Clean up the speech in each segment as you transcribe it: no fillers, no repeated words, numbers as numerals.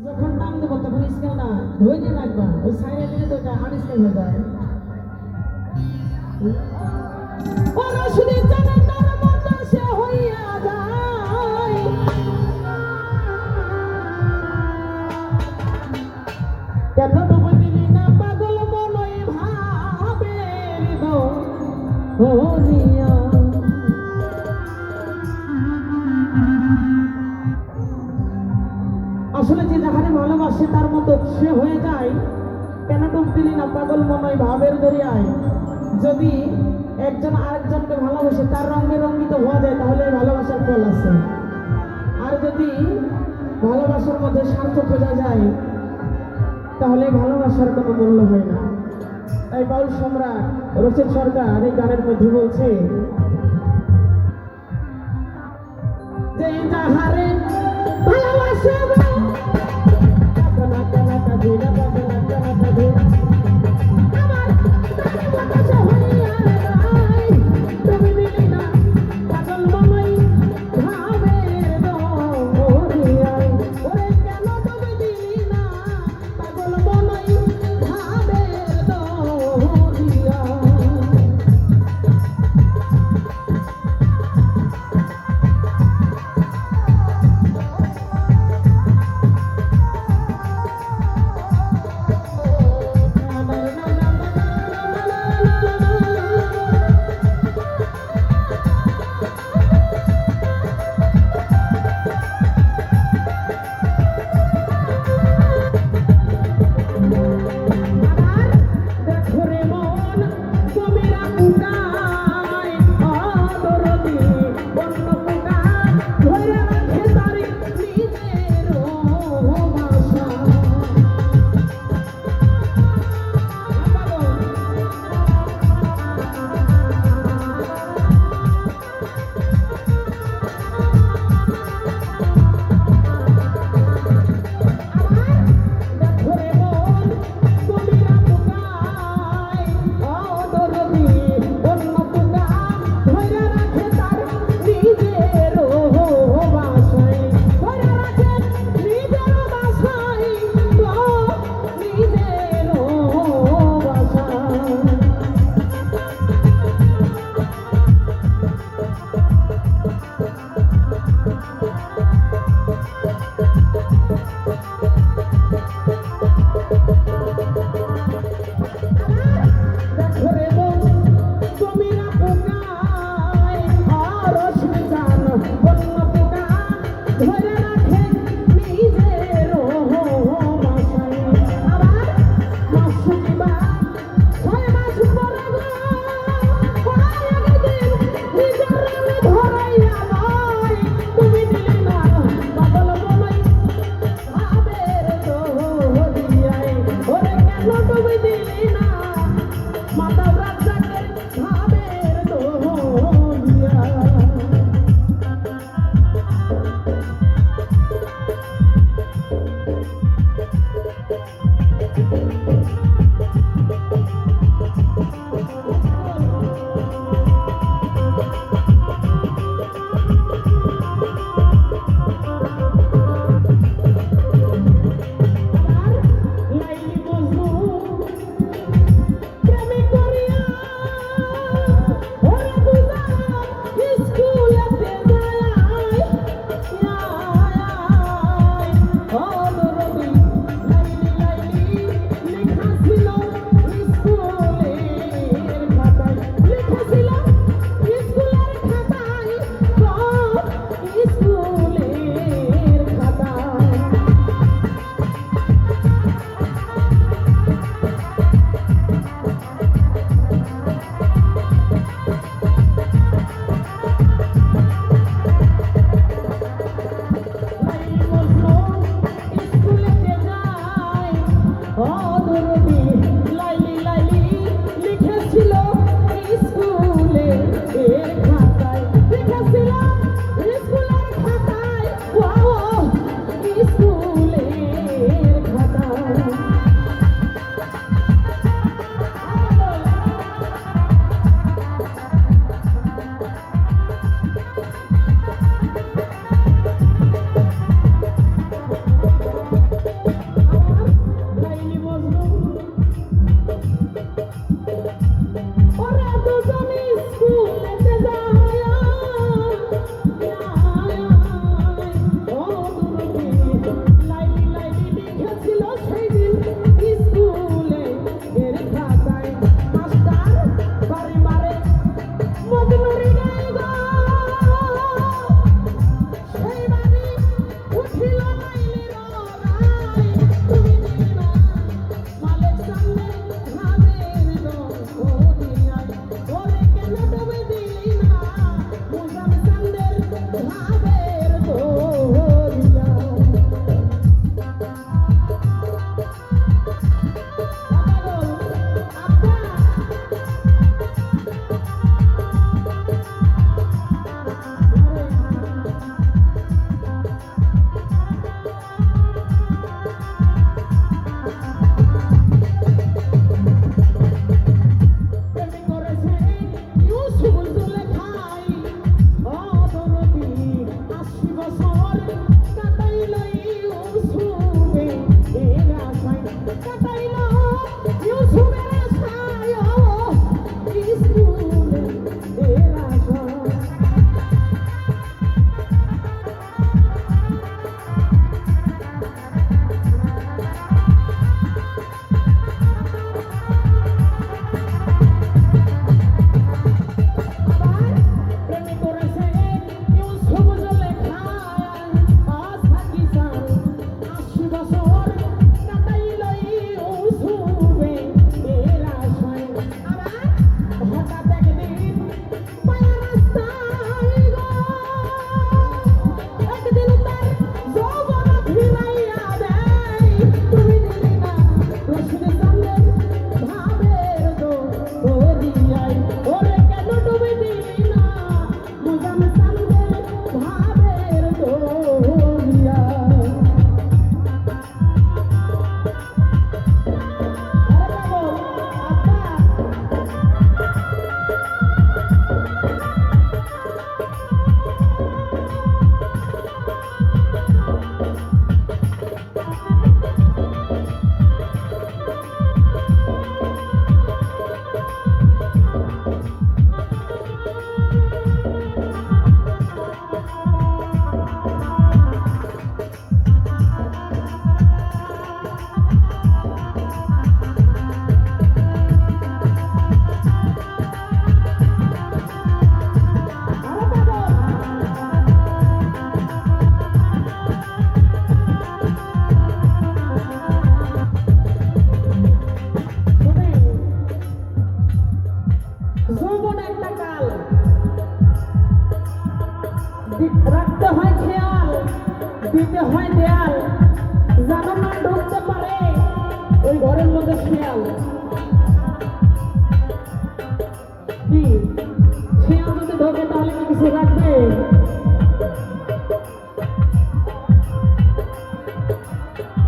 যখন টান দেবো তখন স্কেল না ধরে রাখবা, ওই সাইডে দিলে তো এটা আনস্কেল হয়ে যায়। ওরা শুধু জানে তার মতো সে হইয়া যায়, কেন ডুবে দিলি না পাগল মনই ভাবে হরিয়া। আসলে যে যাহারে ভালোবাসে তার মতো সে হয়ে যায়, কেন ডুব দিলি না পাগল মনই ভাবের দরিয়ায়। যদি একজন আরেকজনকে ভালোবাসে তার রঙে রঙ্গিত হওয়া যায় তাহলে ভালোবাসার ফল আছে। আর যদি ভালোবাসার মধ্যে স্বার্থ খোঁজা যায় তাহলে ভালোবাসার কোনো মূল্য হয় না। তাই বাউল সম্রাট রচিত সরকার এই গানের মধ্যে বলছে যে যাহারে ভালোবাসে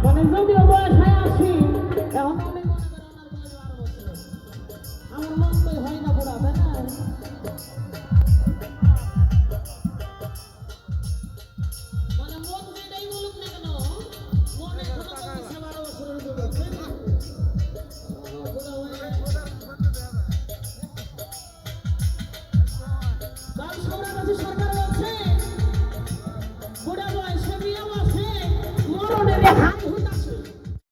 মানে যদিও বয়স হয় 80, এখন তো অনেক মনে করে ওনার বয়স 12 বছর। আমার মন